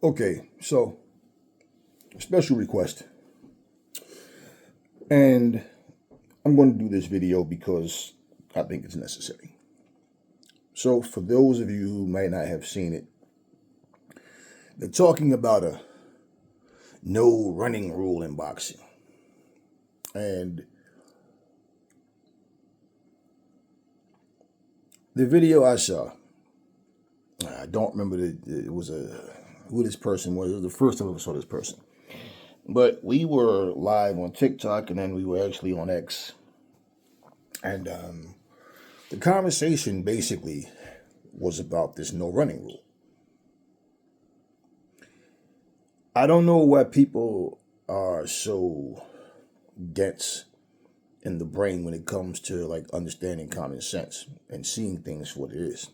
Okay, so special request. And I'm going to do this video because I think it's necessary. So for those of you who might not have seen it, they're talking about a no running rule in boxing. And the video I saw, I don't remember who this person was. It was the first time I saw this person. But we were live on TikTok, and then we were actually on X. And the conversation basically was about this no running rule. I don't know why people are so dense in the brain when it comes to like understanding common sense and seeing things for what it is.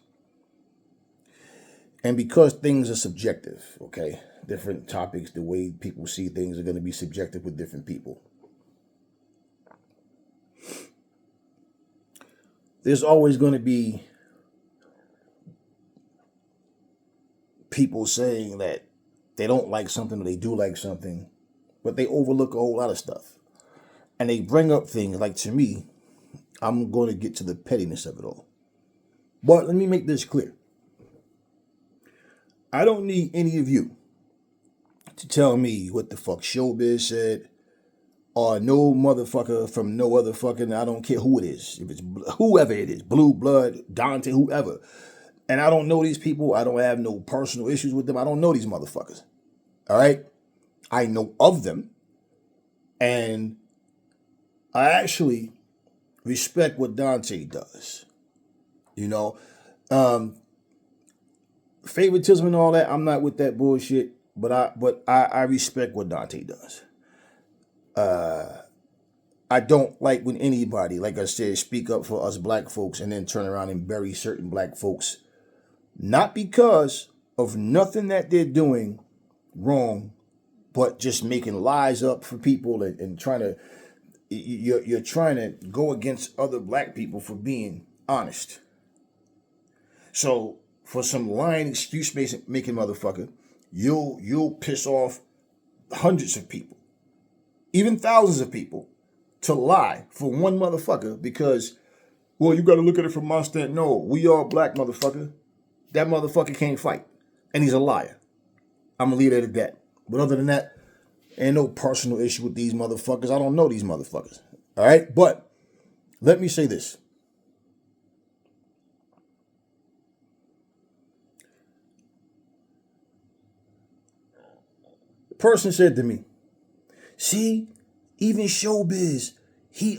And because things are subjective, okay, different topics, the way people see things are going to be subjective with different people. There's always going to be people saying that they don't like something or they do like something, but they overlook a whole lot of stuff. And they bring up things like, to me, I'm going to get to the pettiness of it all. But let me make this clear. I don't need any of you to tell me what the fuck Showbiz said, or no motherfucker from no other fucking, I don't care who it is. If it's whoever it is, Blue Blood, Dante, whoever. And I don't know these people. I don't have no personal issues with them. I don't know these motherfuckers. All right? I know of them. And I actually respect what Dante does. You know? Favoritism and all that, I'm not with that bullshit. But I respect what Dante does. I don't like when anybody, like I said, speak up for us black folks and then turn around and bury certain black folks. Not because of nothing that they're doing wrong, but just making lies up for people and trying to, you're trying to go against other black people for being honest. So for some lying excuse making motherfucker, you'll piss off hundreds of people, even thousands of people, to lie for one motherfucker because, well, you got to look at it from my stand. No, we all black, motherfucker. That motherfucker can't fight, and he's a liar. I'm gonna leave it at that. But other than that, ain't no personal issue with these motherfuckers. I don't know these motherfuckers. All right, but let me say this. The person said to me, see, even Showbiz, he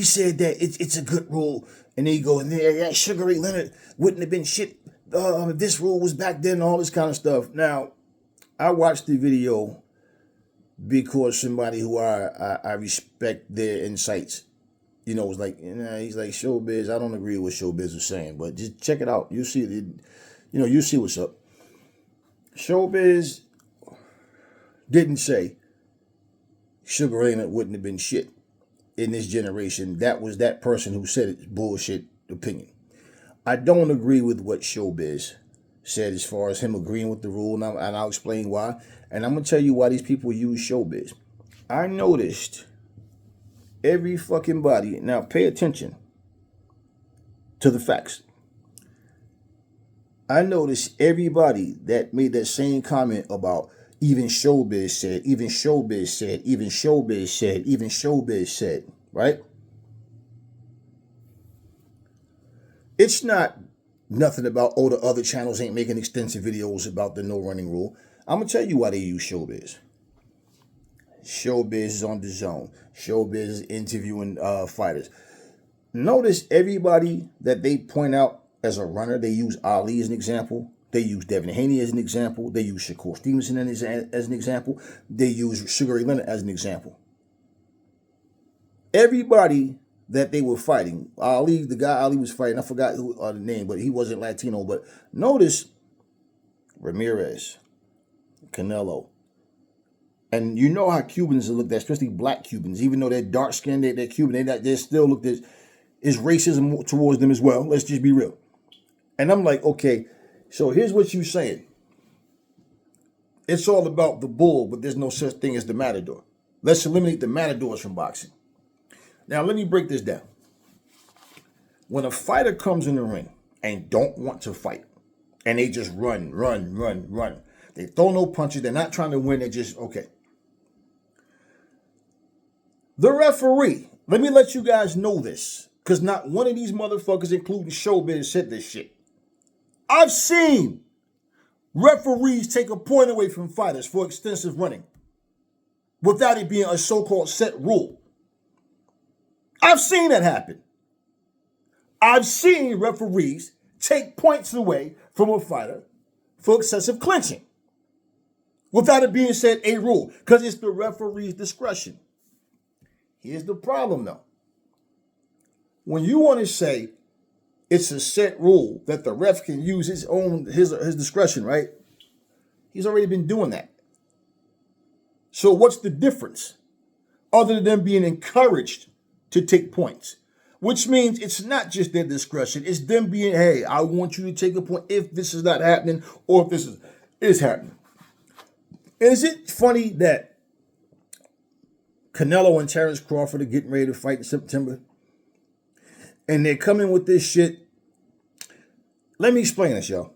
said that it's a good rule. And then you go, yeah, Sugar Ray Leonard wouldn't have been shit if this rule was back then, all this kind of stuff. Now, I watched the video because somebody who I respect their insights, you know, was like, he's like, Showbiz, I don't agree with what Showbiz was saying, but just check it out. You'll see it, you see what's up. Showbiz didn't say Sugar Ray Leonard wouldn't have been shit in this generation. That was that person who said it's bullshit opinion. I don't agree with what Showbiz said as far as him agreeing with the rule, and I'll explain why. And I'm going to tell you why these people use Showbiz. I noticed every fucking body. Now, pay attention to the facts. I noticed everybody that made that same comment about even Showbiz said, even Showbiz said, even Showbiz said, even Showbiz said, right? It's not nothing about, the other channels ain't making extensive videos about the no running rule. I'm going to tell you why they use Showbiz. Showbiz is on the zone. Showbiz is interviewing fighters. Notice everybody that they point out as a runner, they use Ali as an example. They use Devin Haney as an example. They use Shakur Stevenson as an example. They use Sugar Ray Leonard as an example. Everybody that they were fighting, Ali, the guy Ali was fighting, I forgot the name, but he wasn't Latino. But notice Ramirez, Canelo. And you know how Cubans look at, especially black Cubans, even though they're dark-skinned, they're Cuban, they still look at, is racism towards them as well. Let's just be real. And I'm like, okay, so here's what you're saying. it's all about the bull, but there's no such thing as the matador. Let's eliminate the matadors from boxing. Now, let me break this down. When a fighter comes in the ring and don't want to fight, and they just run, they throw no punches, they're not trying to win, they're just, okay. The referee, let me let you guys know this, because not one of these motherfuckers, including Showbiz, said this shit. I've seen referees take a point away from fighters for extensive running without it being a so-called set rule. I've seen that happen. I've seen referees take points away from a fighter for excessive clinching without it being said a rule, because it's the referee's discretion. Here's the problem, though. When you want to say it's a set rule that the ref can use his discretion, right? He's already been doing that. So what's the difference other than them being encouraged to take points? Which means it's not just their discretion. It's them being, hey, I want you to take a point if this is not happening or if this is happening. Is it funny that Canelo and Terrence Crawford are getting ready to fight in September? And they're coming with this shit. Let me explain this, y'all.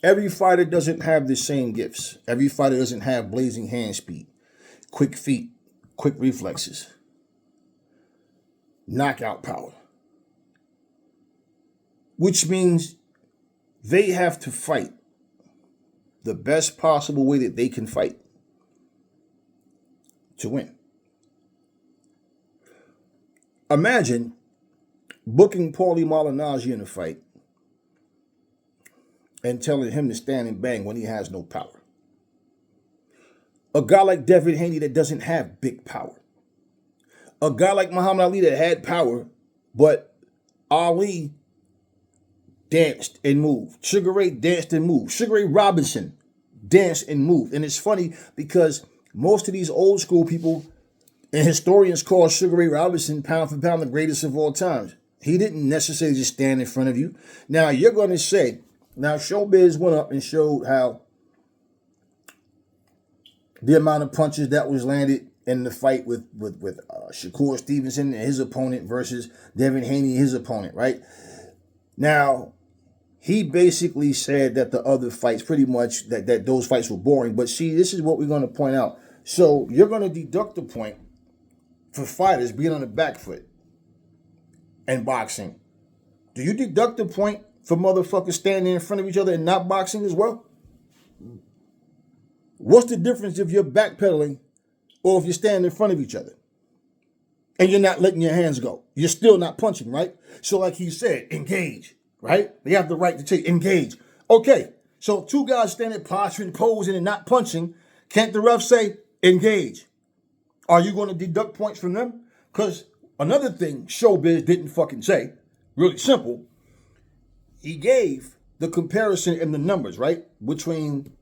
Every fighter doesn't have the same gifts. Every fighter doesn't have blazing hand speed, quick feet, quick reflexes, knockout power. Which means they have to fight the best possible way that they can fight to win. Imagine booking Paulie Malignaggi in a fight and telling him to stand and bang when he has no power. A guy like Devin Haney that doesn't have big power. A guy like Muhammad Ali that had power, but Ali danced and moved. Sugar Ray danced and moved. Sugar Ray Robinson danced and moved. And it's funny because most of these old school people and historians call Sugar Ray Robinson pound for pound the greatest of all times. He didn't necessarily just stand in front of you. Now you're going to say, now Showbiz went up and showed how the amount of punches that was landed in the fight with Shakur Stevenson and his opponent versus Devin Haney, his opponent, right? Now, he basically said that the other fights, pretty much, that those fights were boring. But see, this is what we're going to point out. So you're going to deduct a point for fighters being on the back foot and boxing. Do you deduct a point for motherfuckers standing in front of each other and not boxing as well? What's the difference if you're backpedaling or if you're standing in front of each other and you're not letting your hands go? You're still not punching, right? So like he said, engage, right? They have the right to take engage. Okay, so two guys standing posturing, posing, and not punching. Can't the ref say engage? Are you going to deduct points from them? Because another thing Showbiz didn't fucking say, really simple, he gave the comparison in the numbers, right? Between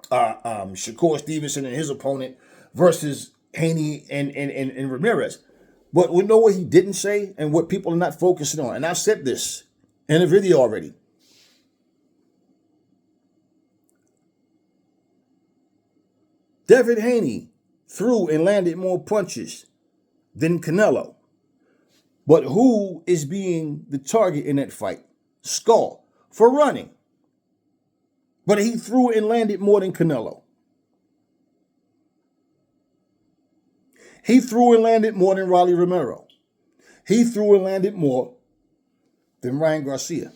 Shakur Stevenson and his opponent versus Haney and Ramirez. But we know what he didn't say and what people are not focusing on. And I've said this in a video already. Devin Haney threw and landed more punches than Canelo. But who is being the target in that fight? Skull, for running. But he threw and landed more than Canelo. He threw and landed more than Rolly Romero. He threw and landed more than Ryan Garcia.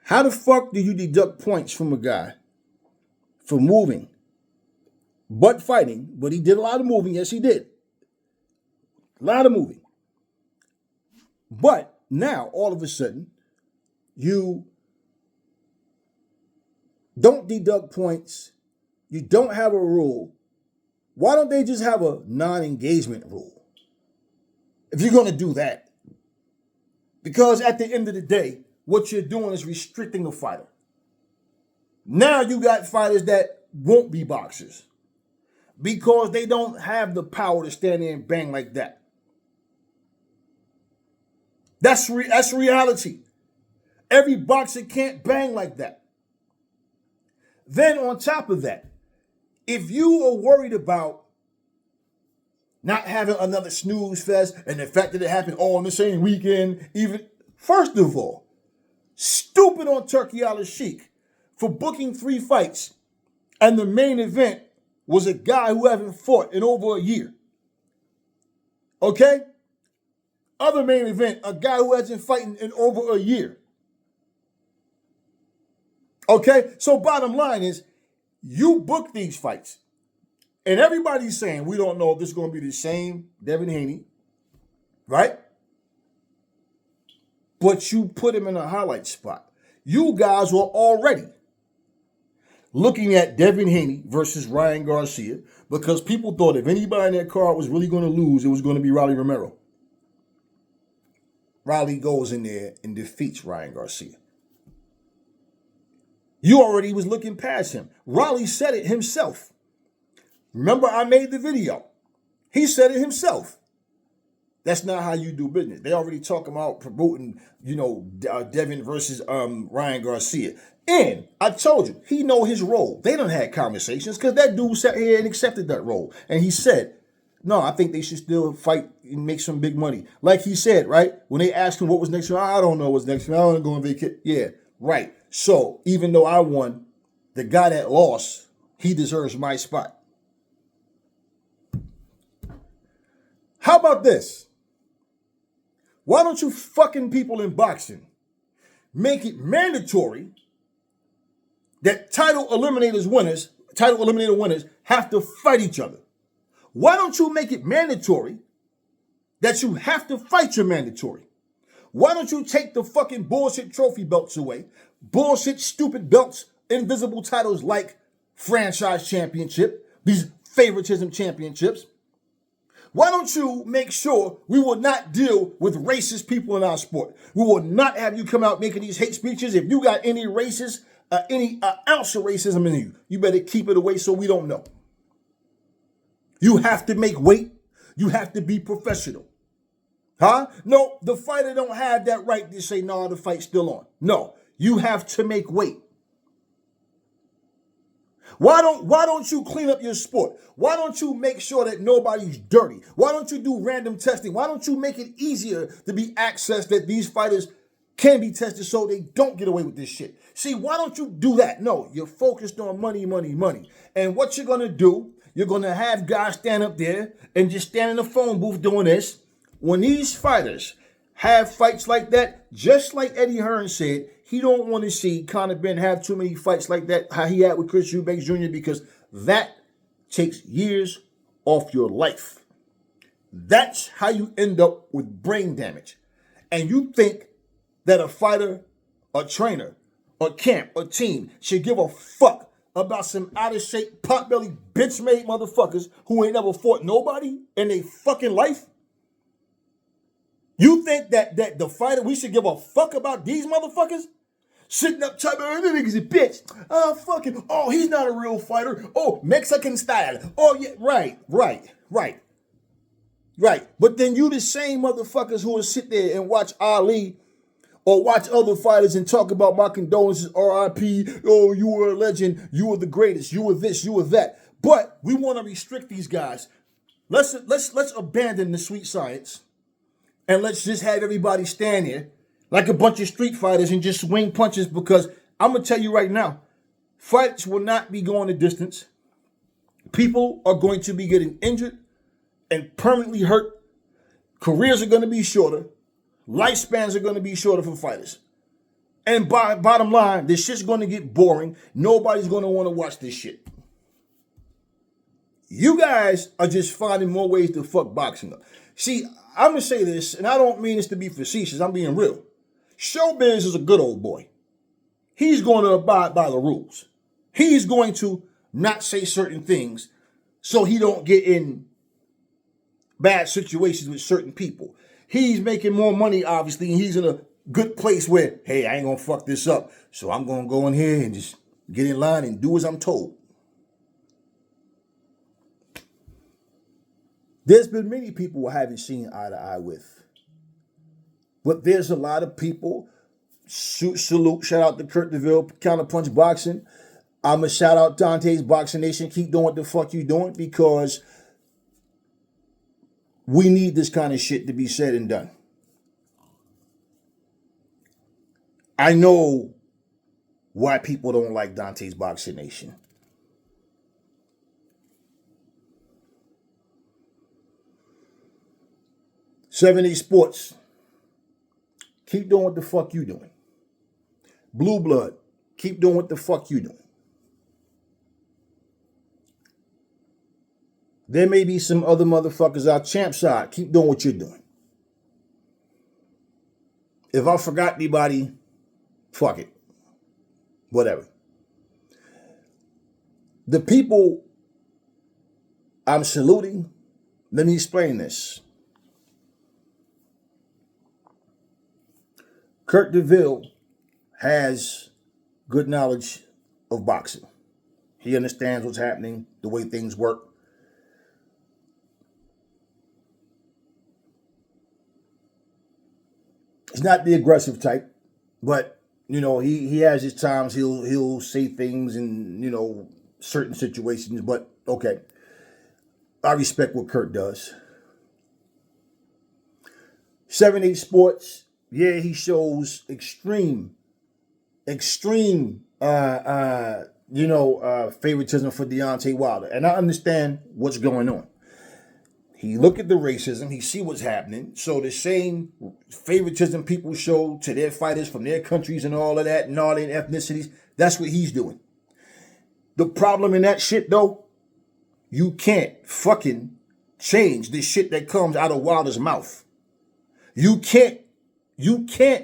How the fuck do you deduct points from a guy for moving, but fighting? But he did a lot of moving. Yes, he did. A lot of moving. But now, all of a sudden, you don't deduct points. You don't have a rule. Why don't they just have a non-engagement rule? If you're going to do that. Because at the end of the day, what you're doing is restricting a fighter. Now you got fighters that won't be boxers because they don't have the power to stand there and bang like that. That's reality. Every boxer can't bang like that. Then on top of that, if you are worried about not having another snooze fest and the fact that it happened all in the same weekend, even, first of all, stupid on Turkey Al-Sheikh for booking 3 fights, and the main event was a guy who haven't fought in over a year. Okay? Other main event, a guy who hasn't fighting in over a year. Okay? So bottom line is, you book these fights. And everybody's saying, we don't know if this is going to be the same Devin Haney, right? But you put him in a highlight spot. You guys were already looking at Devin Haney versus Ryan Garcia because people thought if anybody in that card was really going to lose, it was going to be Rolly Romero. Rolly goes in there and defeats Ryan Garcia. You already was looking past him. Rolly said it himself. Remember, I made the video. He said it himself. That's not how you do business. They already talking about promoting, Devin versus Ryan Garcia. And I told you, he know his role. They done had conversations because that dude sat here and accepted that role. And he said, no, I think they should still fight and make some big money. Like he said, right? When they asked him what was next, I don't know what's next. I don't want to go on vacation. Yeah, right. So even though I won, the guy that lost, he deserves my spot. How about this? Why don't you fucking people in boxing make it mandatory that title eliminator winners have to fight each other? Why don't you make it mandatory that you have to fight your mandatory? Why don't you take the fucking bullshit trophy belts away? Bullshit, stupid belts, invisible titles like franchise championship, these favoritism championships. Why don't you make sure we will not deal with racist people in our sport? We will not have you come out making these hate speeches. If you got any racist, any ounce of racism in you, you better keep it away so we don't know. You have to make weight. You have to be professional. Huh? No, the fighter don't have that right to say, no, the fight's still on. No, you have to make weight. Why don't you clean up your sport? Why don't you make sure that nobody's dirty? Why don't you do random testing? Why don't you make it easier to be accessed that these fighters can be tested so they don't get away with this shit? See, why don't you do that? No, you're focused on money, money, money. And what you're going to do, you're going to have guys stand up there and just stand in the phone booth doing this. When these fighters have fights like that, just like Eddie Hearn said, he don't want to see Conor Benn have too many fights like that, how he had with Chris Eubanks Jr., because that takes years off your life. That's how you end up with brain damage. And you think that a fighter, a trainer, a camp, a team should give a fuck about some out-of-shape, pot-belly, bitch-made motherfuckers who ain't never fought nobody in their fucking life? You think that the fighter, we should give a fuck about these motherfuckers? Sitting up typing, oh, that nigga's a bitch. Oh, fucking, oh, he's not a real fighter. Oh, Mexican style. Oh, yeah, right. But then you the same motherfuckers who will sit there and watch Ali or watch other fighters and talk about my condolences, RIP, oh, you were a legend, you were the greatest, you were this, you were that. But we want to restrict these guys. Let's abandon the sweet science and let's just have everybody stand here like a bunch of street fighters and just swing punches, because I'm going to tell you right now, fights will not be going the distance. People are going to be getting injured and permanently hurt. Careers are going to be shorter. Lifespans are going to be shorter for fighters. And bottom line, this shit's going to get boring. Nobody's going to want to watch this shit. You guys are just finding more ways to fuck boxing up. See, I'm going to say this, and I don't mean this to be facetious. I'm being real. Showbiz is a good old boy. He's going to abide by the rules. He's going to not say certain things so he don't get in bad situations with certain people. He's making more money, obviously, and he's in a good place where, hey, I ain't going to fuck this up. So I'm going to go in here and just get in line and do as I'm told. There's been many people I haven't seen eye to eye with. But there's a lot of people Salute, shout out to Kurt DeVille, Counterpunch Boxing. I'ma shout out Dante's Boxing Nation. Keep doing what the fuck you doing, because we need this kind of shit to be said and done. I know why people don't like Dante's Boxing Nation. '70s Sports. Keep doing what the fuck you doing. Blue Blood. Keep doing what the fuck you doing. There may be some other motherfuckers out champ side. Keep doing what you're doing. If I forgot anybody, fuck it. Whatever. The people I'm saluting, let me explain this. Kurt DeVille has good knowledge of boxing. He understands what's happening, the way things work. He's not the aggressive type, but he has his times. He'll say things in certain situations. But okay, I respect what Kurt does. '78 Sports. Yeah, he shows extreme favoritism for Deontay Wilder. And I understand what's going on. He look at the racism, he see what's happening. So the same favoritism people show to their fighters from their countries and all of that, and all their ethnicities, that's what he's doing. The problem in that shit, though, you can't fucking change the shit that comes out of Wilder's mouth. You can't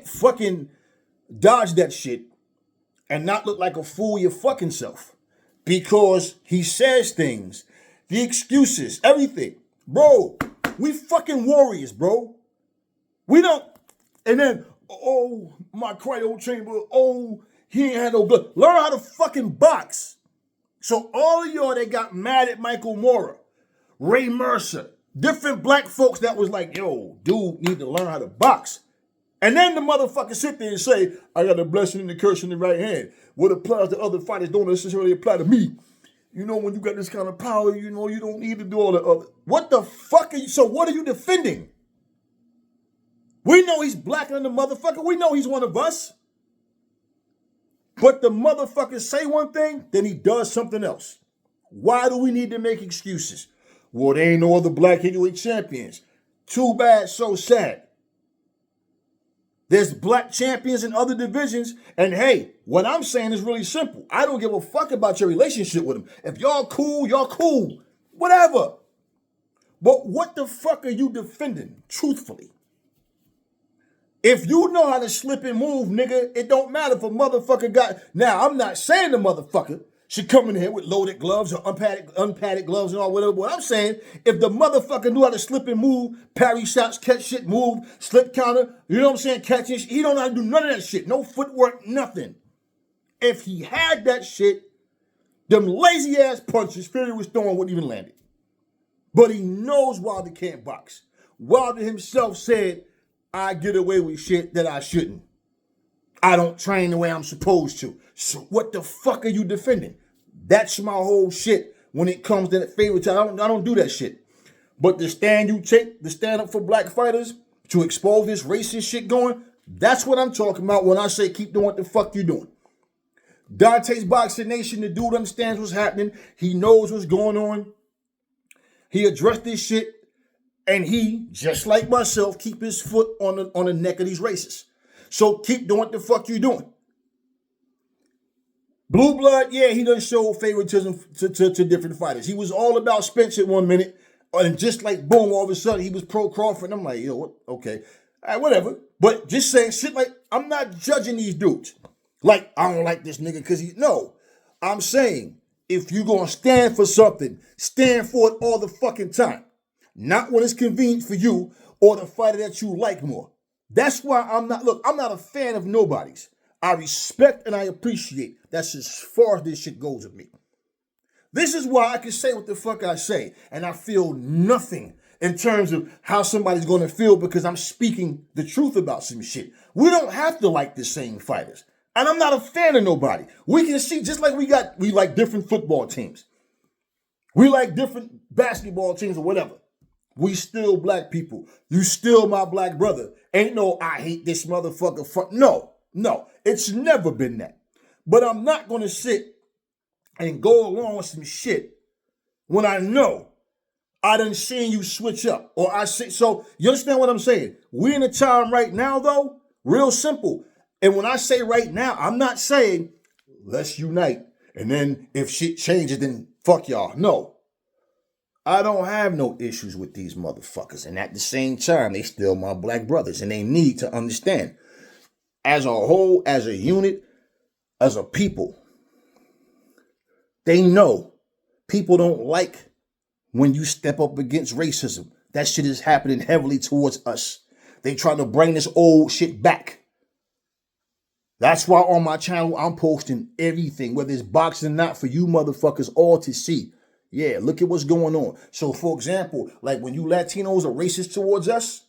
fucking dodge that shit and not look like a fool your fucking self. Because he says things, the excuses, everything. Bro, we fucking warriors, bro. We don't, and then, my cryo chamber, he ain't had no blood. Learn how to fucking box. So all of y'all that got mad at Michael Moorer, Ray Mercer, different black folks that was like, yo, dude need to learn how to box. And then the motherfucker sit there and say, I got a blessing and a curse in the right hand. What applies to other fighters don't necessarily apply to me. When you got this kind of power, you don't need to do all the other. What the fuck are you? So what are you defending? We know he's blacker than the motherfucker. We know he's one of us. But the motherfucker say one thing, then he does something else. Why do we need to make excuses? Well, there ain't no other black heavyweight champions. Too bad, so sad. There's black champions in other divisions. And hey, what I'm saying is really simple. I don't give a fuck about your relationship with them. If y'all cool, y'all cool. Whatever. But what the fuck are you defending, truthfully? If you know how to slip and move, nigga, it don't matter if a motherfucker got... Now, I'm not saying the motherfucker should come in here with loaded gloves or unpadded gloves and all whatever. What I'm saying, if the motherfucker knew how to slip and move, parry shots, catch shit, move, slip counter, you know what I'm saying, catching shit, he don't know how to do none of that shit. No footwork, nothing. If he had that shit, them lazy ass punches Fury was throwing wouldn't even land it. But he knows Wilder can't box. Wilder himself said, I get away with shit that I shouldn't. I don't train the way I'm supposed to. So what the fuck are you defending? That's my whole shit when it comes to that favoritism. I don't do that shit. But the stand you take, the stand up for black fighters, to expose this racist shit going, that's what I'm talking about when I say keep doing what the fuck you doing. Dante's Boxing Nation, the dude understands what's happening. He knows what's going on. He addressed this shit. And he, just like myself, keep his foot on the neck of these racists. So keep doing what the fuck you doing. Blue Blood, yeah, he done show favoritism to different fighters. He was all about Spence at 1 minute, and just like boom, all of a sudden he was pro Crawford. I'm like, yo, what? Okay, all right, whatever. But just saying shit like, I'm not judging these dudes. Like, I don't like this nigga because no. I'm saying, if you gonna stand for something, stand for it all the fucking time. Not when it's convenient for you or the fighter that you like more. That's why I'm not a fan of nobody's. I respect and I appreciate. That's as far as this shit goes with me. This is why I can say what the fuck I say, and I feel nothing in terms of how somebody's going to feel because I'm speaking the truth about some shit. We don't have to like the same fighters. And I'm not a fan of nobody. We can see, just like we like different football teams. We like different basketball teams or whatever. We still black people. You still my black brother. Ain't no, I hate this motherfucker. No. It's never been that. But I'm not going to sit and go along with some shit when I know I done seen you switch up. Or I see, so you understand what I'm saying? We in a time right now, though, real simple. And when I say right now, I'm not saying let's unite. And then if shit changes, then fuck y'all. No. I don't have no issues with these motherfuckers. And at the same time, they still my black brothers. And they need to understand, as a whole, as a unit, as a people, they know people don't like when you step up against racism. That shit is happening heavily towards us. They trying to bring this old shit back. That's why on my channel, I'm posting everything, whether it's boxing or not, for you motherfuckers all to see. Yeah, look at what's going on. So, for example, like when you Latinos are racist towards us,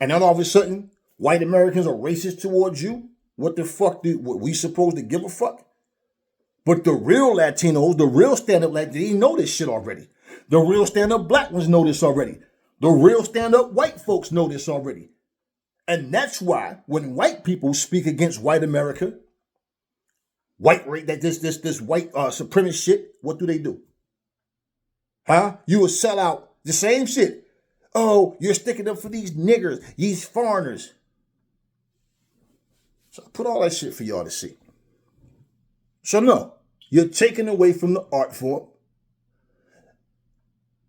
and then all of a sudden, white Americans are racist towards you, what the fuck what we supposed to give a fuck? But the real Latinos, the real stand-up Latinos, they know this shit already. The real stand-up black ones know this already. The real stand-up white folks know this already. And that's why when white people speak against white America, this white supremacist shit, what do? Huh? You will sell out the same shit. Oh, you're sticking up for these niggers, these foreigners. So I put all that shit for y'all to see. So no, you're taking away from the art form.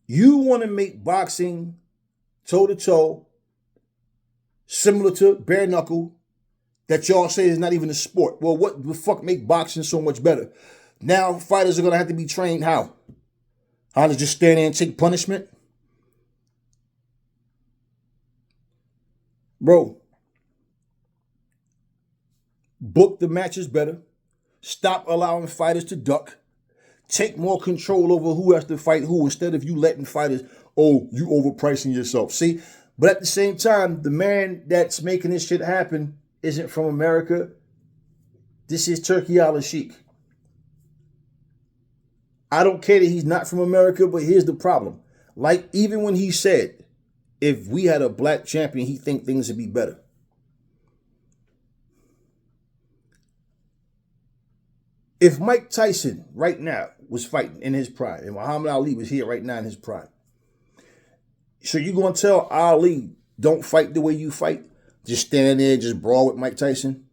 You want to make boxing toe-to-toe, similar to bare knuckle, that y'all say is not even a sport. Well, what the fuck make boxing so much better? Now fighters are going to have to be trained how? How to just stand there and take punishment? Bro, book the matches better. Stop allowing fighters to duck. Take more control over who has to fight who instead of you letting fighters, oh, you overpricing yourself. See? But at the same time, the man that's making this shit happen isn't from America. This is Turkey al-Sheikh. I don't care that he's not from America, but here's the problem. Like, even when he said, if we had a black champion, he'd think things would be better. If Mike Tyson right now was fighting in his prime, and Muhammad Ali was here right now in his prime, so you going to tell Ali, don't fight the way you fight? Just stand there, just brawl with Mike Tyson?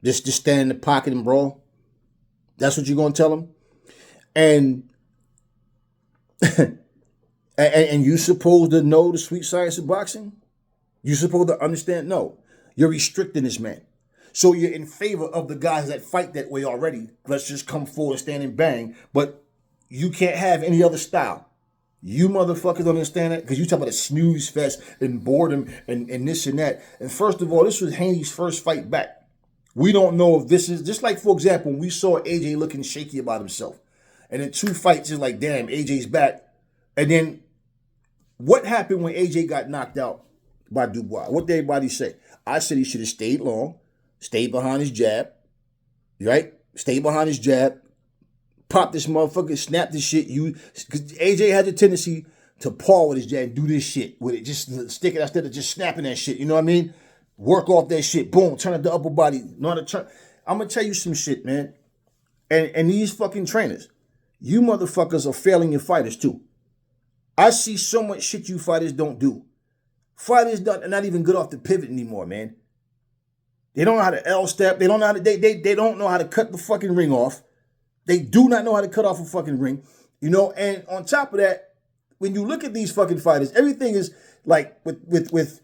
Just stand in the pocket and brawl? That's what you're going to tell him? And and you supposed to know the sweet science of boxing? You supposed to understand? No. You're restricting this man. So you're in favor of the guys that fight that way already. Let's just come forward, stand and bang. But you can't have any other style. You motherfuckers don't understand that? Because you talk about a snooze fest and boredom and this and that. And first of all, this was Haney's first fight back. We don't know if this is, just like, for example, when we saw AJ looking shaky about himself. And in 2 fights, it's like, damn, AJ's back. And then what happened when AJ got knocked out by Dubois? What did everybody say? I said he should have stayed long, stayed behind his jab, right? Stayed behind his jab, pop this motherfucker, snap this shit. Because AJ had the tendency to paw with his jab and do this shit with it. Just stick it instead of just snapping that shit. You know what I mean? Work off that shit. Boom. Turn up the upper body. Know how to turn. I'm going to tell you some shit, man. And these fucking trainers, you motherfuckers are failing your fighters too. I see so much shit you fighters don't do. Fighters are not even good off the pivot anymore, man. They don't know how to L-step. They don't know how to, they don't know how to cut the fucking ring off. They do not know how to cut off a fucking ring. You know, and on top of that, when you look at these fucking fighters, everything is like with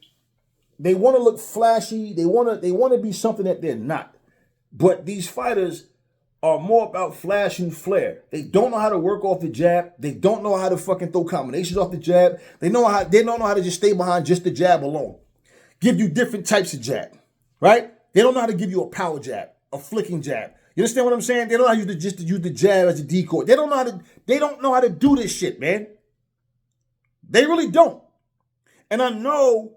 they want to look flashy. They want to be something that they're not. But these fighters are more about flash and flair. They don't know how to work off the jab. They don't know how to fucking throw combinations off the jab. They don't know how to just stay behind just the jab alone. Give you different types of jab, right? They don't know how to give you a power jab, a flicking jab. You understand what I'm saying? They don't know how to use the jab as a decoy. They don't know how to do this shit, man. They really don't. And I know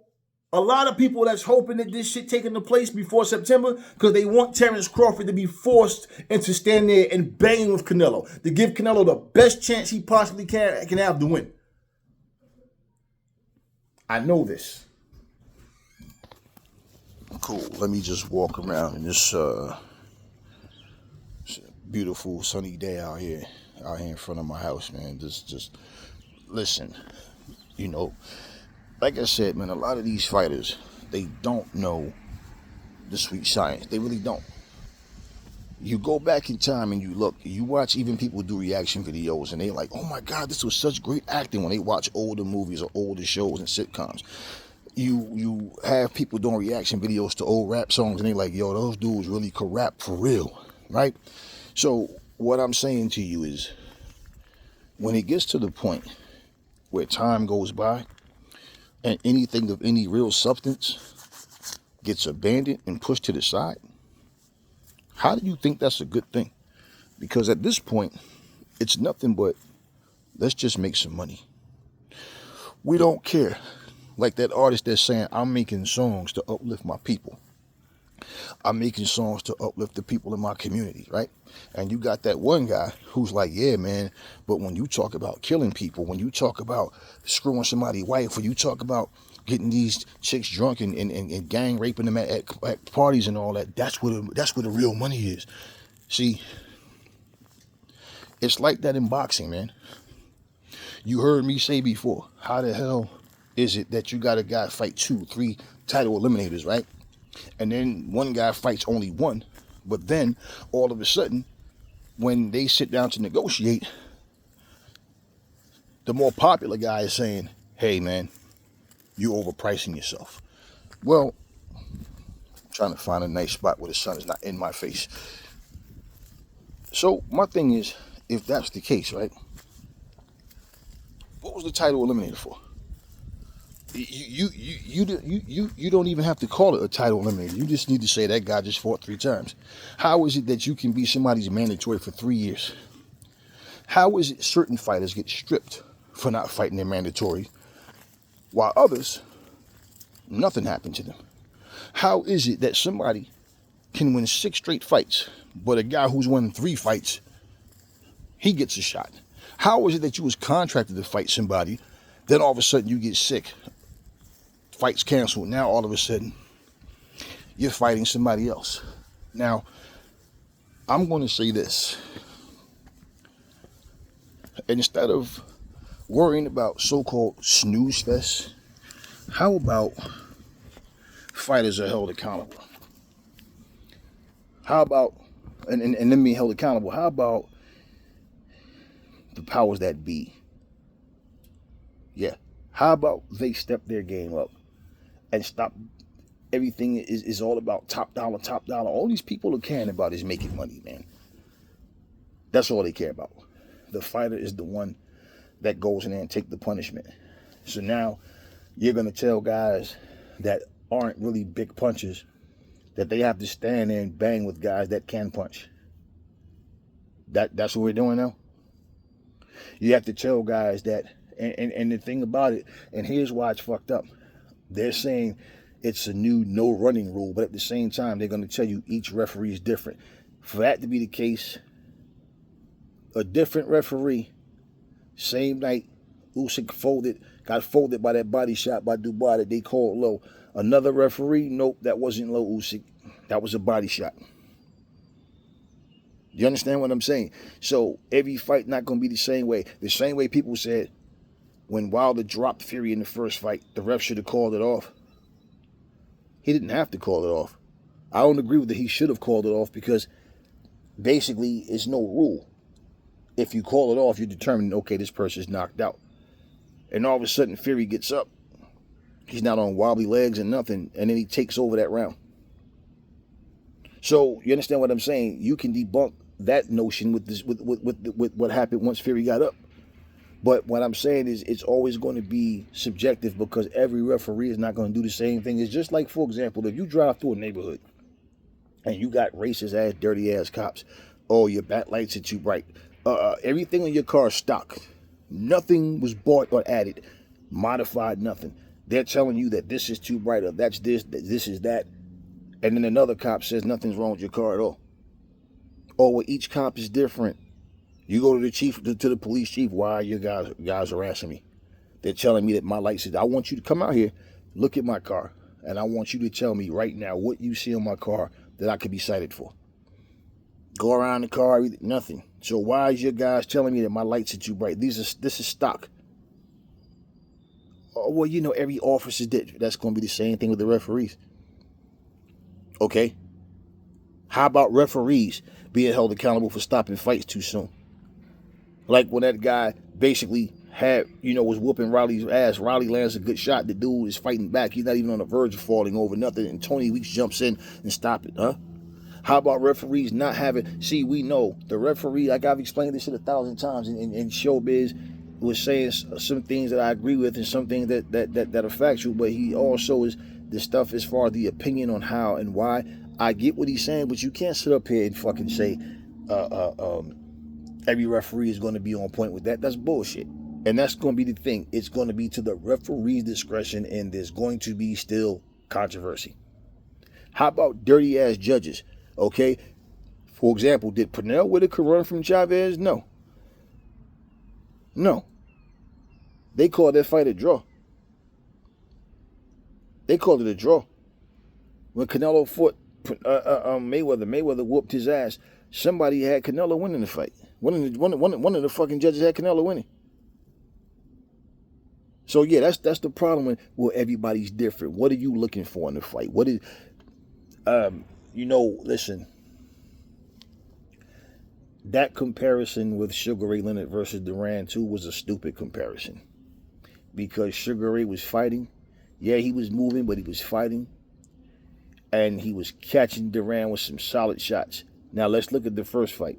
a lot of people that's hoping that this shit taking the place before September because they want Terrence Crawford to be forced into stand there and bang with Canelo to give Canelo the best chance he possibly can have to win. I know this. Cool. Let me just walk around in this beautiful sunny day out here in front of my house, man. Just listen. You know, like I said, man, a lot of these fighters, they don't know the sweet science. They really don't. You go back in time and you look, you watch even people do reaction videos and they like, oh my God, this was such great acting when they watch older movies or older shows and sitcoms. You have people doing reaction videos to old rap songs and they like, yo, those dudes really could rap for real, right? So what I'm saying to you is, when it gets to the point where time goes by and anything of any real substance gets abandoned and pushed to the side, how do you think that's a good thing? Because at this point, it's nothing but, let's just make some money. We don't care. Like that artist that's saying, I'm making songs to uplift my people. I'm making songs to uplift the people in my community, right? And you got that one guy who's like, yeah, man, but when you talk about killing people, when you talk about screwing somebody's wife, when you talk about getting these chicks drunk and gang raping them at parties and all that, that's where the real money is. See, it's like that in boxing, man. You heard me say before, how the hell is it that you got a guy fight 2, 3 title eliminators, right? And then one guy fights only one, but then all of a sudden, when they sit down to negotiate, the more popular guy is saying, hey man, you're overpricing yourself. Well, I'm trying to find a nice spot where the sun is not in my face. So my thing is, if that's the case, right, what was the title eliminator for? You don't even have to call it a title eliminator. You just need to say that guy just fought 3 times. How is it that you can be somebody's mandatory for 3 years? How is it certain fighters get stripped for not fighting their mandatory, while others, nothing happened to them? How is it that somebody can win 6 straight fights, but a guy who's won 3 fights, he gets a shot? How is it that you was contracted to fight somebody, then all of a sudden you get sick, fights canceled, now all of a sudden you're fighting somebody else? Now, I'm going to say this. Instead of worrying about so-called snooze fest, how about fighters are held accountable? How about, and them being held accountable, how about the powers that be? Yeah. How about they step their game up and stop? Everything is all about top dollar, top dollar. All these people are caring about is making money, man. That's all they care about. The fighter is the one that goes in there and take the punishment. So now you're going to tell guys that aren't really big punchers that they have to stand there and bang with guys that can punch. That's what we're doing now. You have to tell guys that, and the thing about it, and here's why it's fucked up. They're saying it's a new no running rule, but at the same time, they're going to tell you each referee is different. For that to be the case, a different referee, same night, Usyk got folded by that body shot by Dubois that they called low. Another referee, nope, that wasn't low Usyk. That was a body shot. You understand what I'm saying? So every fight not going to be the same way. The same way people said when Wilder dropped Fury in the first fight, the ref should have called it off. He didn't have to call it off. I don't agree with that. He should have called it off because basically it's no rule. If you call it off, you're determining, okay, this person's knocked out. And all of a sudden Fury gets up. He's not on wobbly legs and nothing, and then he takes over that round. So you understand what I'm saying? You can debunk that notion with this, with what happened once Fury got up. But what I'm saying is it's always going to be subjective because every referee is not going to do the same thing. It's just like, for example, if you drive through a neighborhood and you got racist ass, dirty ass cops, oh, your back lights are too bright. Everything in your car is stock. Nothing was bought or added. Modified nothing. They're telling you that this is too bright, or that's this, this is that. And then another cop says nothing's wrong with your car at all. Oh, well, each cop is different. You go to the chief, to the police chief, why are you guys harassing me? They're telling me that my lights is, I want you to come out here, look at my car, and I want you to tell me right now what you see on my car that I could be cited for. Go around the car, nothing. So why is your guys telling me that my lights are too bright? This is stock. Oh, well, you know, every officer that's going to be the same thing with the referees. Okay? How about referees being held accountable for stopping fights too soon? Like when that guy basically was whooping Riley's ass. Riley lands a good shot. The dude is fighting back. He's not even on the verge of falling over nothing. And Tony Weeks jumps in and stop it, huh? How about referees not having... See, we know the referee, like I've explained this shit 1,000 times in showbiz, was saying some things that I agree with and some things that are factual, but he also is the stuff as far as the opinion on how and why. I get what he's saying, but you can't sit up here and fucking say every referee is going to be on point with that. That's bullshit. And that's going to be the thing. It's going to be to the referee's discretion, and there's going to be still controversy. How about dirty ass judges? Okay, for example, did Pernell Whitaker run from Chavez? No. They called that fight a draw. They called it a draw. When Canelo fought Mayweather whooped his ass. Somebody had Canelo winning the fight. One of the fucking judges had Canelo winning. So yeah, that's the problem when, well, everybody's different. What are you looking for in the fight? What is, listen. That comparison with Sugar Ray Leonard versus Duran 2 was a stupid comparison. Because Sugar Ray was fighting. Yeah, he was moving, but he was fighting. And he was catching Duran with some solid shots. Now let's look at the first fight.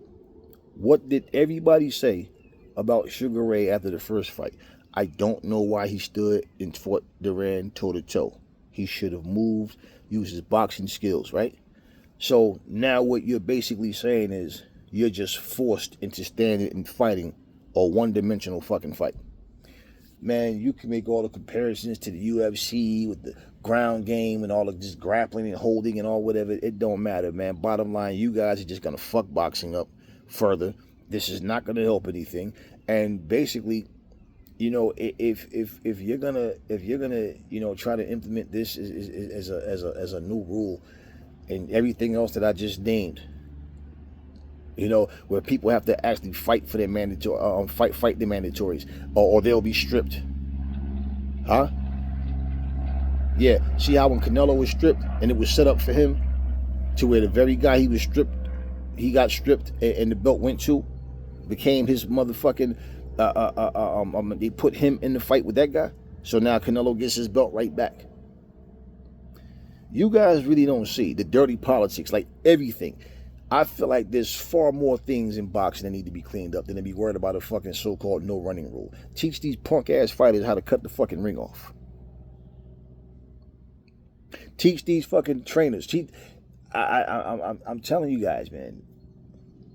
What did everybody say about Sugar Ray after the first fight? I don't know why he stood and fought Duran toe-to-toe. He should have moved, used his boxing skills, right? So now what you're basically saying is you're just forced into standing and fighting a one-dimensional fucking fight. Man, you can make all the comparisons to the UFC with the ground game and all of just grappling and holding and all whatever. It don't matter, man. Bottom line, you guys are just going to fuck boxing up further. This is not going to help anything. And basically, if you're gonna try to implement this as a new rule and everything else that I just named, where people have to actually fight for their mandatory, fight the mandatories, or they'll be stripped, huh? Yeah. See how when Canelo was stripped and it was set up for him to where the very guy he was stripped, he got stripped and the belt went to, became his motherfucking. They put him in the fight with that guy. So now Canelo gets his belt right back. You guys really don't see the dirty politics, like everything. I feel like there's far more things in boxing that need to be cleaned up than to be worried about a fucking so-called no running rule. Teach these punk-ass fighters how to cut the fucking ring off. Teach these fucking trainers. I'm telling you guys, man.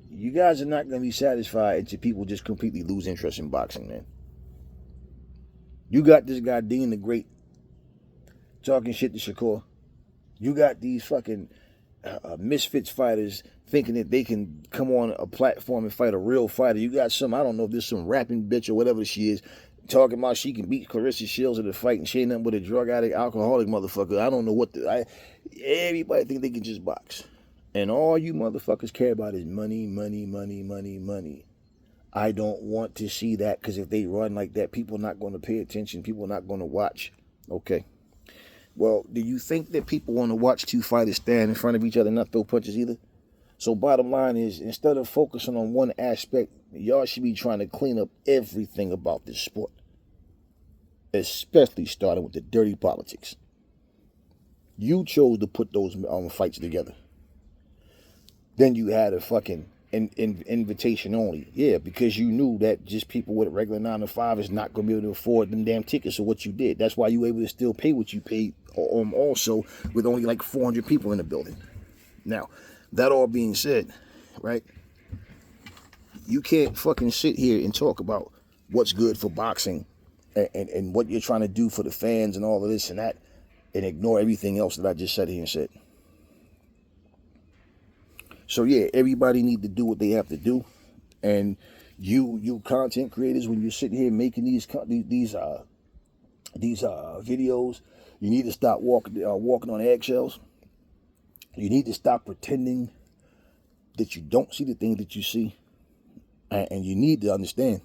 You guys are not going to be satisfied until people just completely lose interest in boxing, man. You got this guy, Dean the Great, talking shit to Shakur. You got these fucking misfits fighters thinking that they can come on a platform and fight a real fighter. You got some, I don't know if there's some rapping bitch or whatever she is, talking about she can beat Clarissa Shields in a fight and she ain't nothing but a drug addict, alcoholic motherfucker. I don't know what everybody think they can just box. And all you motherfuckers care about is money, money, money, money, money. I don't want to see that, because if they run like that, people are not going to pay attention. People are not going to watch. Okay. Well, do you think that people want to watch two fighters stand in front of each other and not throw punches either? So bottom line is, instead of focusing on one aspect, y'all should be trying to clean up everything about this sport. Especially starting with the dirty politics. You chose to put those fights together. Then you had a fucking invitation only. Yeah, because you knew that just people with a regular 9 to 5 is not going to be able to afford them damn tickets or what you did. That's why you were able to still pay what you paid, also with only like 400 people in the building. Now, that all being said, right, you can't fucking sit here and talk about what's good for boxing and what you're trying to do for the fans and all of this and that, and ignore everything else that I just said here and said. So yeah, everybody need to do what they have to do, and you content creators, when you're sitting here making these videos, you need to stop walking on eggshells. You need to stop pretending that you don't see the things that you see, and you need to understand,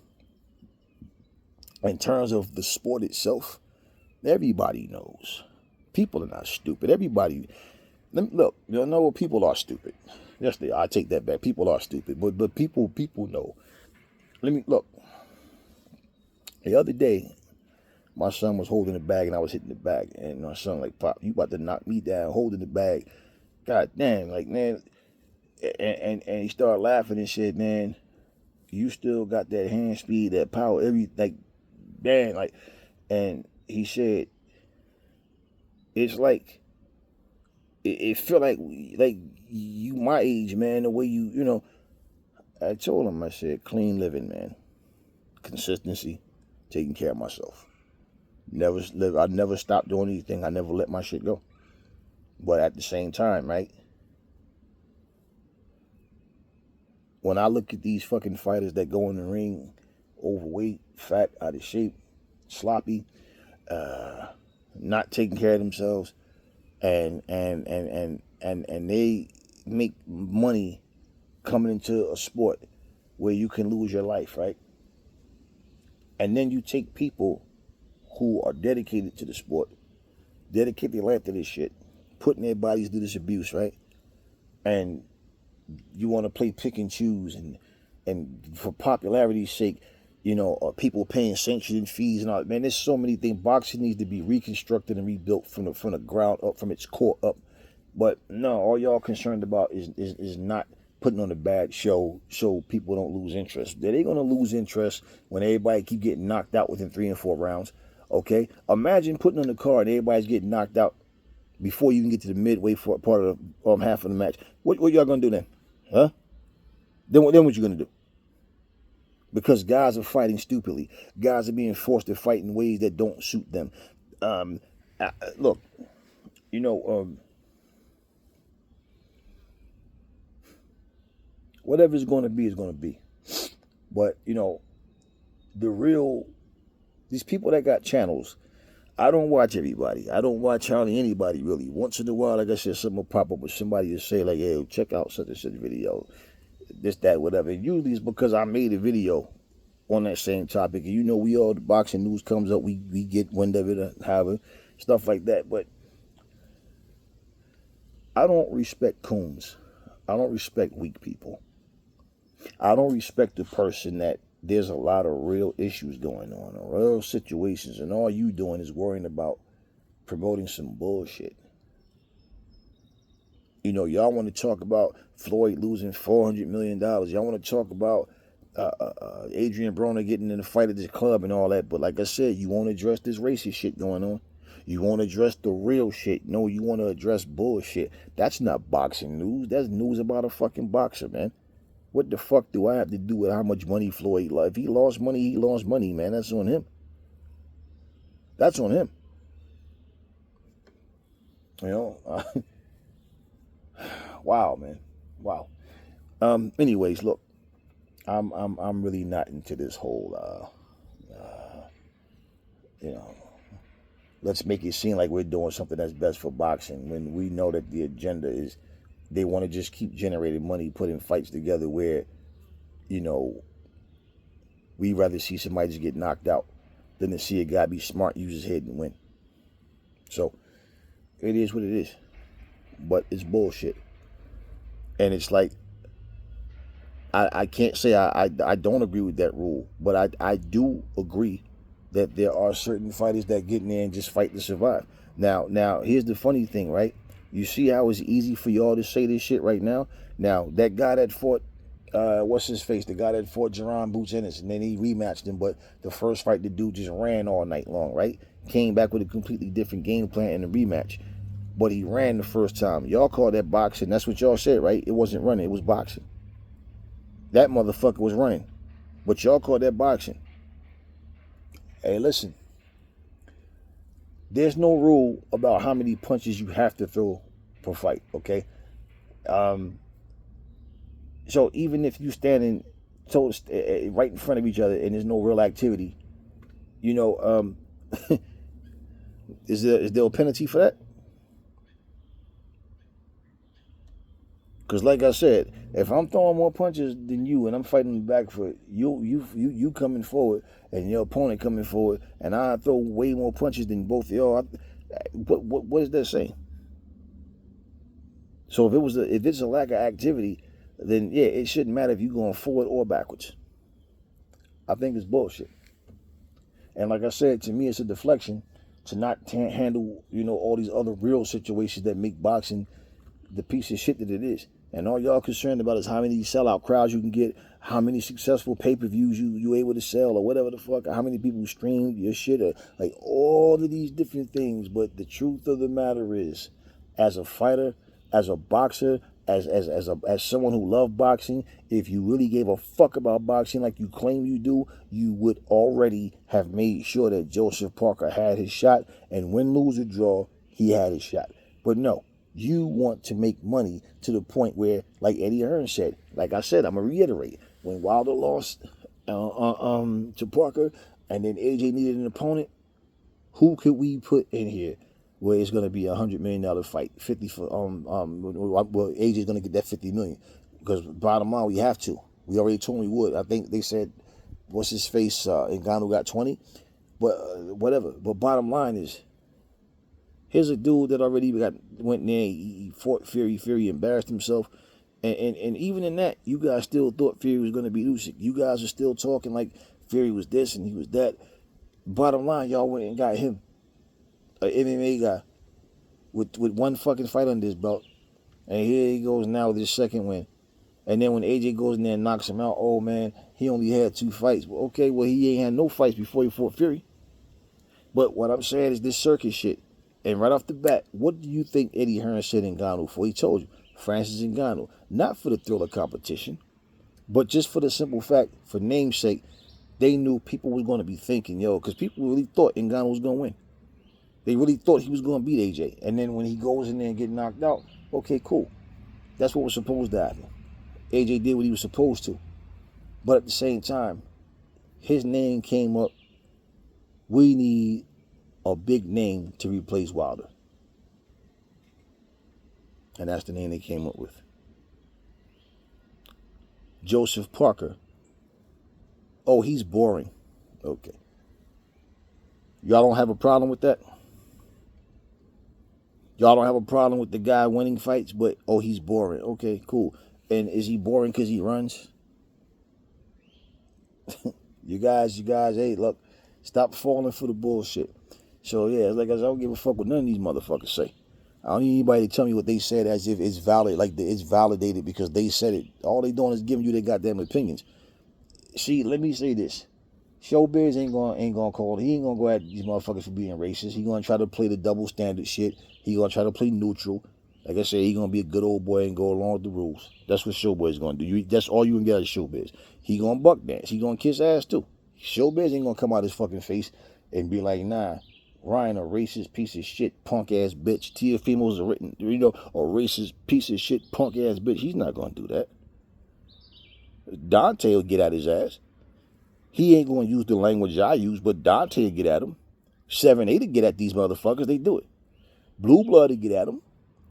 in terms of the sport itself, everybody knows. People are not stupid. Everybody, look, you know, people are stupid. Yes, they are. I take that back. People are stupid, but people know. Look. The other day, my son was holding the bag and I was hitting the bag, and my son like, "Pop, you about to knock me down holding the bag." God damn, like, man, and he started laughing and said, "Man, you still got that hand speed, that power, damn, like," and he said, "It's like, it feel like you my age, man, the way you know." I told him, I said, clean living, man, consistency, taking care of myself. I never stopped doing anything. I never let my shit go. But at the same time, right, when I look at these fucking fighters that go in the ring, overweight, fat, out of shape, sloppy, not taking care of themselves, and they make money coming into a sport where you can lose your life, right? And then you take people who are dedicated to the sport, dedicate their life to this shit, putting their bodies through this abuse, right? And you want to play pick and choose, and for popularity's sake, you know, people paying sanctioning fees and all. Man, there's so many things. Boxing needs to be reconstructed and rebuilt from the ground up, from its core up. But no, all y'all concerned about is not putting on a bad show so people don't lose interest. They're going to lose interest when everybody keep getting knocked out within 3 and 4 rounds. Okay, imagine putting on the card and everybody's getting knocked out before you can get to the midway for part of the half of the match. What y'all gonna do then? Huh? Then what you gonna do? Because guys are fighting stupidly. Guys are being forced to fight in ways that don't suit them. Look, you know, whatever it's going to be is going to be. But, you know, these people that got channels, I don't watch everybody. I don't watch hardly anybody, really. Once in a while, like I said, something will pop up with somebody to say, like, hey, check out such and such video, this, that, whatever. And usually it's because I made a video on that same topic. And you know, the boxing news comes up, we get wind of it, however, stuff like that. But I don't respect coons. I don't respect weak people. I don't respect the person that there's a lot of real issues going on, or real situations, and all you doing is worrying about promoting some bullshit. You know, y'all want to talk about Floyd losing $400 million. Y'all want to talk about Adrian Broner getting in a fight at this club and all that. But like I said, you won't address this racist shit going on. You won't address the real shit. No, you want to address bullshit. That's not boxing news. That's news about a fucking boxer, man. What the fuck do I have to do with how much money Floyd lost? If he lost money, he lost money, man. That's on him. That's on him. You know? Wow, man. Wow. Anyways, look. I'm really not into this whole you know, let's make it seem like we're doing something that's best for boxing when we know that the agenda is they want to just keep generating money, putting fights together where, you know, we'd rather see somebody just get knocked out than to see a guy be smart, use his head, and win. So, it is what it is. But it's bullshit. And it's like, I can't say I don't agree with that rule, but I do agree that there are certain fighters that get in there and just fight to survive. Now, here's the funny thing, right? You see how it's easy for y'all to say this shit right now? Now, that guy that fought, what's his face? The guy that fought Jerron Boots Ennis, and then he rematched him, but the first fight, the dude just ran all night long, right? Came back with a completely different game plan in the rematch. But he ran the first time. Y'all call that boxing. That's what y'all said, right? It wasn't running. It was boxing. That motherfucker was running. But y'all call that boxing. Hey, listen. There's no rule about how many punches you have to throw per fight. Okay. Um, so even if you standing right in front of each other and there's no real activity, you know, is there a penalty for that? Because like I said, if I'm throwing more punches than you and I'm fighting back for you coming forward and your opponent coming forward and I throw way more punches than both of y'all, what is that saying? So if it's a lack of activity, then yeah, it shouldn't matter if you're going forward or backwards. I think it's bullshit. And like I said, to me, it's a deflection to not handle all these other real situations that make boxing the piece of shit that it is. And all y'all concerned about is how many sellout crowds you can get, how many successful pay-per-views you able to sell, or whatever the fuck, or how many people streamed your shit, or like all of these different things. But the truth of the matter is, as a fighter, as a boxer, as someone who loved boxing, if you really gave a fuck about boxing like you claim you do, you would already have made sure that Joseph Parker had his shot, and win, lose, or draw, he had his shot. But no. You want to make money to the point where, like Eddie Hearn said, like I said, I'm going to reiterate, when Wilder lost to Parker and then AJ needed an opponent, who could we put in here where it's going to be $100 million fight? 50 for, well, AJ's going to get that 50 million because bottom line, we have to. We already told him we would. I think they said, what's his face, Ngannou got 20, but whatever. But bottom line is, here's a dude that already went there, he fought Fury. Fury embarrassed himself. And even in that, you guys still thought Fury was going to be Usyk. You guys are still talking like Fury was this and he was that. Bottom line, y'all went and got him, an MMA guy, with one fucking fight under his belt. And here he goes now with his second win. And then when AJ goes in there and knocks him out, oh man, he only had 2 fights. Well, okay, well he ain't had no fights before he fought Fury. But what I'm saying is this circus shit. And right off the bat, what do you think Eddie Hearn said Ngannou for? He told you, Francis Ngannou. Not for the thrill of competition, but just for the simple fact, for namesake, they knew people was going to be thinking, because people really thought Ngannou was going to win. They really thought he was going to beat AJ. And then when he goes in there and get knocked out, okay, cool. That's what was supposed to happen. AJ did what he was supposed to. But at the same time, his name came up. We need a big name to replace Wilder. And that's the name they came up with. Joseph Parker. Oh, he's boring. Okay. Y'all don't have a problem with that? Y'all don't have a problem with the guy winning fights, but, oh, he's boring. Okay, cool. And is he boring because he runs? You guys, hey, look, stop falling for the bullshit. So, yeah, like I said, I don't give a fuck what none of these motherfuckers say. I don't need anybody to tell me what they said as if it's valid, like it's validated because they said it. All they doing is giving you their goddamn opinions. See, let me say this. Showbiz ain't gonna call. He ain't gonna go at these motherfuckers for being racist. He gonna try to play the double standard shit. He gonna try to play neutral. Like I said, he gonna be a good old boy and go along with the rules. That's what Showbiz gonna do. That's all you can get out of Showbiz. He gonna buck dance. He gonna kiss ass too. Showbiz ain't gonna come out his fucking face and be like, nah, Ryan a racist piece of shit, punk ass bitch. Teofimo's a racist piece of shit, punk ass bitch. He's not gonna do that. Dante will get at his ass. He ain't gonna use the language I use, but Dante will get at him. 7-8 will get at these motherfuckers. They do it. Blue Blood will get at him.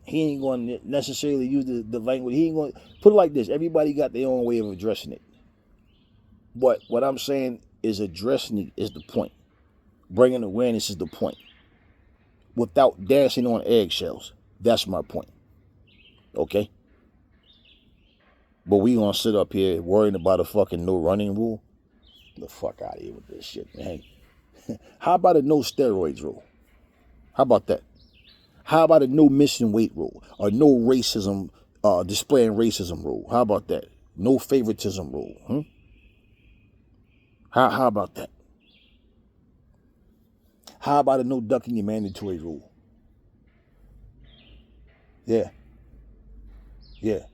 He ain't gonna necessarily use the language. He ain't gonna put it like this. Everybody got their own way of addressing it. But what I'm saying is addressing it is the point. Bringing awareness is the point. Without dancing on eggshells. That's my point. Okay? But we gonna sit up here worrying about a fucking no running rule? The fuck out of here with this shit, man. How about a no steroids rule? How about that? How about a no missing weight rule? Or no racism, displaying racism rule? How about that? No favoritism rule? How about that? How about a no ducking your mandatory rule? Yeah.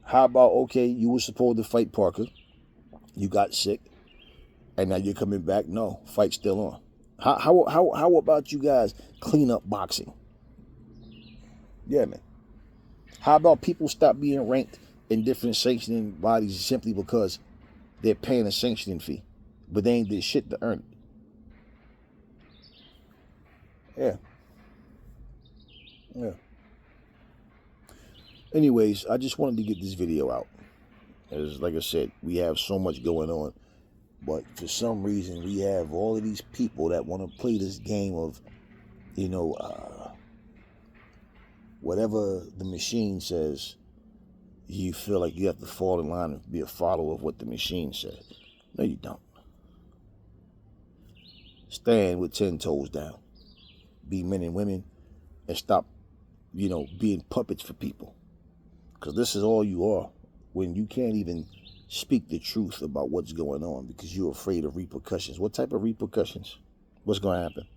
How about, okay, you were supposed to fight Parker. You got sick. And now you're coming back. No, fight's still on. How about you guys clean up boxing? Yeah, man. How about people stop being ranked in different sanctioning bodies simply because they're paying a sanctioning fee, but they ain't did shit to earn it? Yeah, yeah. Anyways, I just wanted to get this video out. As like I said, we have so much going on, but for some reason we have all of these people that want to play this game of, you know, whatever the machine says, you feel like you have to fall in line and be a follower of what the machine says. No, you don't. Stand with 10 toes down. Be men and women and stop, being puppets for people. Because this is all you are when you can't even speak the truth about what's going on because you're afraid of repercussions. What type of repercussions? What's going to happen?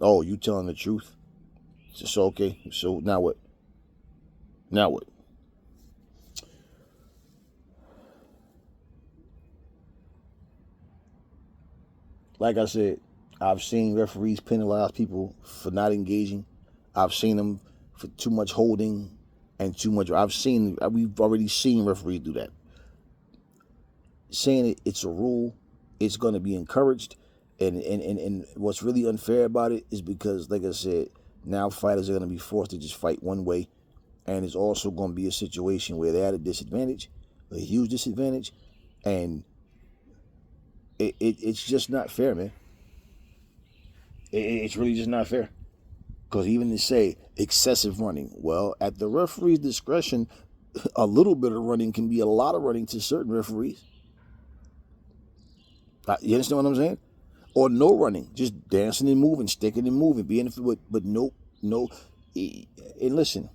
Oh, you telling the truth? So, okay. So now what? Now what? Like I said, I've seen referees penalize people for not engaging. I've seen them for too much holding and too much. We've already seen referees do that. Saying it's a rule, it's going to be encouraged. And what's really unfair about it is because, like I said, now fighters are going to be forced to just fight one way. And it's also going to be a situation where they're at a disadvantage, a huge disadvantage. And it's just not fair, man. It's really just not fair. Because even to say excessive running, well, at the referee's discretion, a little bit of running can be a lot of running to certain referees. You understand what I'm saying? Or no running, just dancing and moving, sticking and moving, but no. And listen,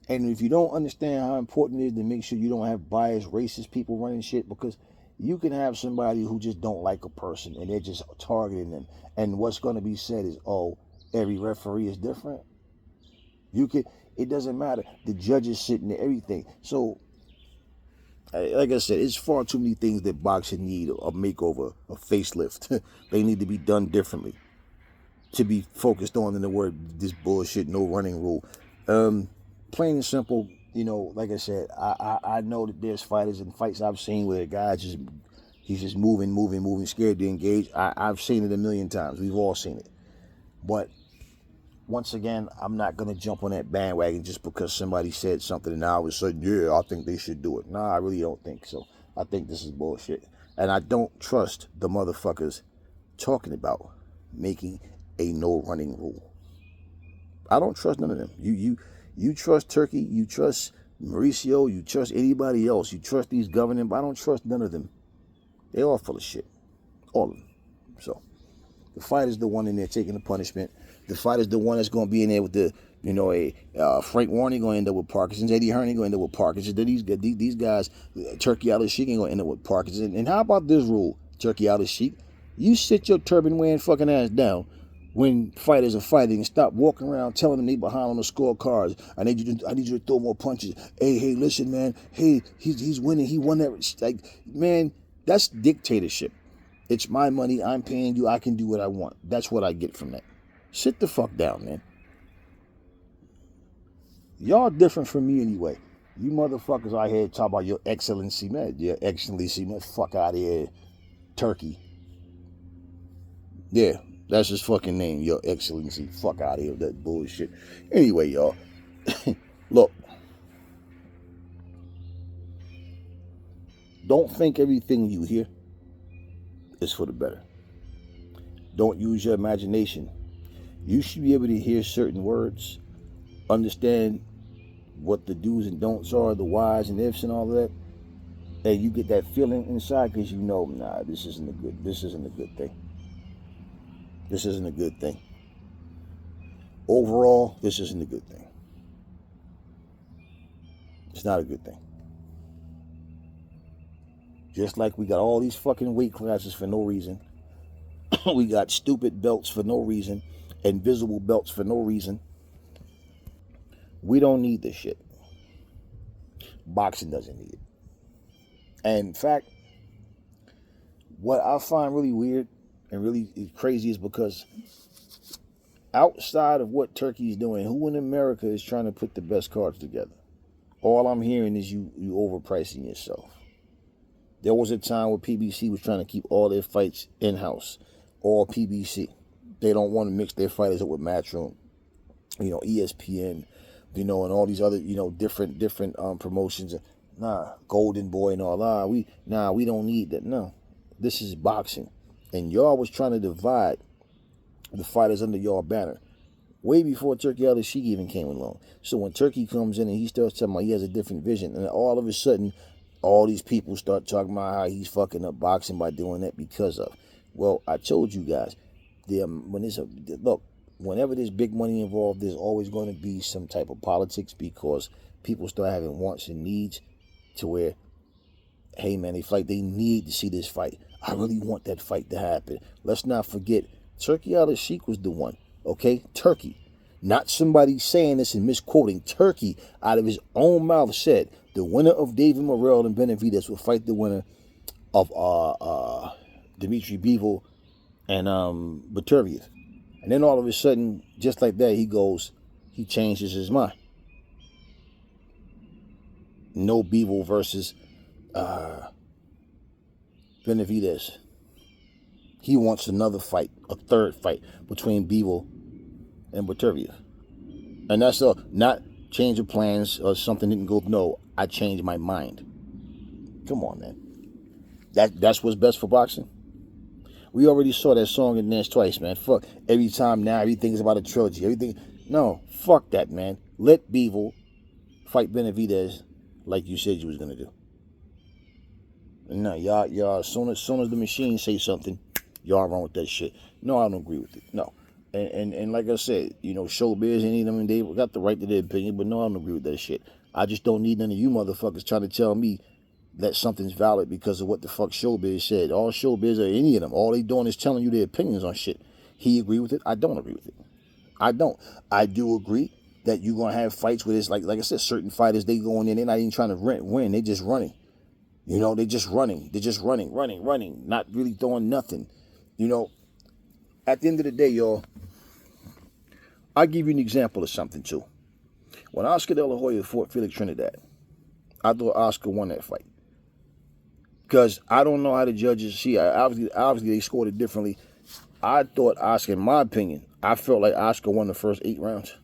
and if you don't understand how important it is to make sure you don't have biased, racist people running shit, because you can have somebody who just don't like a person and they're just targeting them. And what's going to be said is, oh, every referee is different. It doesn't matter. The judges sitting there, everything. So, like I said, it's far too many things that boxing need a makeover, a facelift. They need to be done differently to be focused on in the word this bullshit no running rule. Plain and simple, like I said, I know that there's fighters and fights I've seen where a guy he's just moving, scared to engage. I've seen it a million times. We've all seen it. But once again, I'm not going to jump on that bandwagon just because somebody said something and now all of a sudden, yeah, I think they should do it. Nah, I really don't think so. I think this is bullshit. And I don't trust the motherfuckers talking about making a no running rule. I don't trust none of them. You trust Turkey, you trust Mauricio, you trust anybody else, you trust these governing, but I don't trust none of them. They're all full of shit. All of them. So the fighter's the one in there taking the punishment. The fighter's the one that's going to be in there with the, Frank Warren going to end up with Parkinson's. Eddie Hearn going to end up with Parkinson's. These guys, Turkey Al-Sheikh going to end up with Parkinson's. And how about this rule, Turkey Al-Sheikh? You sit your turban wearing fucking ass down when fighters are fighting and stop walking around telling them they behind on the scorecards. I need you to throw more punches. Hey, listen, man. Hey, he's winning. He won that. Like, man, that's dictatorship. It's my money. I'm paying you. I can do what I want. That's what I get from that. Sit the fuck down, man. Y'all different from me anyway. You motherfuckers out here talk about your excellency, man. Your excellency, man. Fuck out of here. Turkey. Yeah, that's his fucking name. Your excellency. Fuck out of here with that bullshit. Anyway, y'all. Look. Don't think everything you hear is for the better. Don't use your imagination. You should be able to hear certain words, understand what the do's and don'ts are, the whys and ifs and all of that, and you get that feeling inside because you know, nah, this isn't a good thing. This isn't a good thing. Overall, this isn't a good thing. It's not a good thing. Just like we got all these fucking weight classes for no reason. We got stupid belts for no reason. Invisible belts for no reason. We don't need this shit. Boxing doesn't need it. And in fact, what I find really weird And really crazy is because outside of what Turkey's doing, who in America is trying to put the best cards together? All I'm hearing is you overpricing yourself. There was a time where PBC was trying to keep all their fights in-house, all PBC. They don't want to mix their fighters up with Matchroom, ESPN, and all these other, different promotions. Nah, Golden Boy and all that. We don't need that. No, this is boxing, and y'all was trying to divide the fighters under y'all banner way before Turkey Al-Sheikh even came along. So when Turkey comes in and he starts talking about he has a different vision, and all of a sudden, all these people start talking about how he's fucking up boxing by doing that because of. Well, I told you guys, whenever there's big money involved, there's always going to be some type of politics because people start having wants and needs to where, hey man, they need to see this fight. I really want that fight to happen. Let's not forget, Turkey Al-Sheikh was the one. Okay, Turkey. Not somebody saying this and misquoting. Turkey, out of his own mouth, said the winner of David Morrell and Benavidez will fight the winner of Dmitry Bivol and Beterbiev. And then all of a sudden, just like that, he changes his mind. No Bivol versus Benavidez. He wants another fight, a third fight between Bivol and Beterbiev. And that's not change of plans or something didn't go. No, I changed my mind. Come on, man. That's what's best for boxing. We already saw that song and dance twice, man. Fuck. Every time now, everything's about a trilogy. Everything. No, fuck that, man. Let Bivol fight Benavidez like you said you was gonna do. No, y'all. As soon as the machine say something, y'all wrong with that shit. No, I don't agree with it. No. And like I said, showbiz, any of them, they got the right to their opinion, but no, I don't agree with that shit. I just don't need none of you motherfuckers trying to tell me that something's valid because of what the fuck showbiz said. All showbiz or any of them, all they doing is telling you their opinions on shit. He agree with it. I don't agree with it. I don't. I do agree that you're going to have fights where it's like I said, certain fighters, they going in, they're not even trying to win. They just running. They just running. They're just running. Not really doing nothing. At the end of the day, y'all, I'll give you an example of something, too. When Oscar De La Hoya fought Felix Trinidad, I thought Oscar won that fight. Because I don't know how the judges see. Obviously, they scored it differently. I thought Oscar, in my opinion, I felt like Oscar won the first 8 rounds.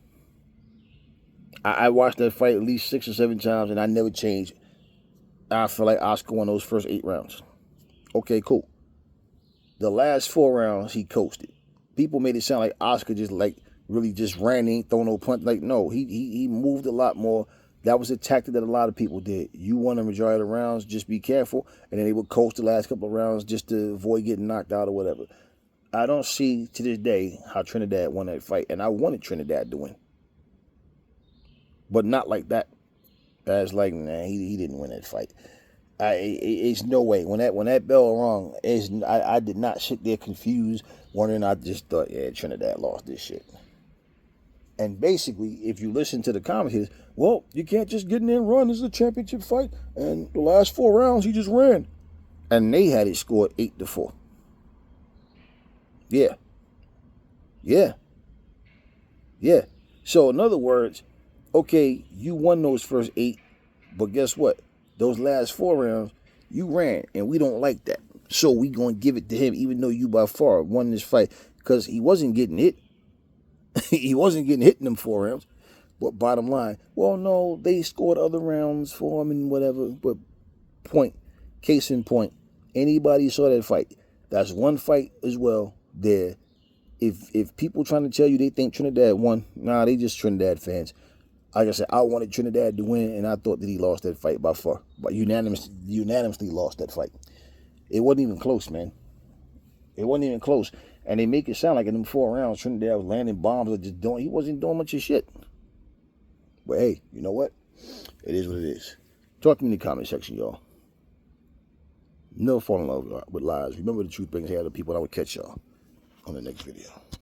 I watched that fight at least 6 or 7 times, and I never changed. I feel like Oscar won those first 8 rounds. Okay, cool. The last 4 rounds, he coasted. People made it sound like Oscar just really just ran, ain't throw no punch. No, he moved a lot more. That was a tactic that a lot of people did. You won the majority of the rounds, just be careful. And then they would coast the last couple of rounds just to avoid getting knocked out or whatever. I don't see to this day how Trinidad won that fight. And I wanted Trinidad to win. But not like that. That's like, nah, he didn't win that fight. It's no way. When that bell rung, I did not sit there confused, wondering. I just thought, yeah, Trinidad lost this shit. And basically, if you listen to the commentators, well, you can't just get in there and run. This is a championship fight. And the last 4 rounds, he just ran. And they had it scored 8-4. Yeah. So, in other words, okay, you won those first 8, but guess what? Those last 4 rounds, you ran, and we don't like that. So we going to give it to him, even though you by far won this fight, because he wasn't getting hit. He wasn't getting hit in them 4 rounds. But bottom line, well, no, they scored other rounds for him and whatever. But case in point, anybody saw that fight, that's one fight as well there. If people trying to tell you they think Trinidad won, nah, they just Trinidad fans. Like I said, I wanted Trinidad to win, and I thought that he lost that fight by far. But unanimously lost that fight. It wasn't even close, man. It wasn't even close. And they make it sound like in them 4 rounds, Trinidad was landing bombs or just he wasn't doing much of shit. But hey, you know what? It is what it is. Talk to me in the comment section, y'all. Never fall in love with lies. Remember, the truth brings hair to people, and I will catch y'all on the next video.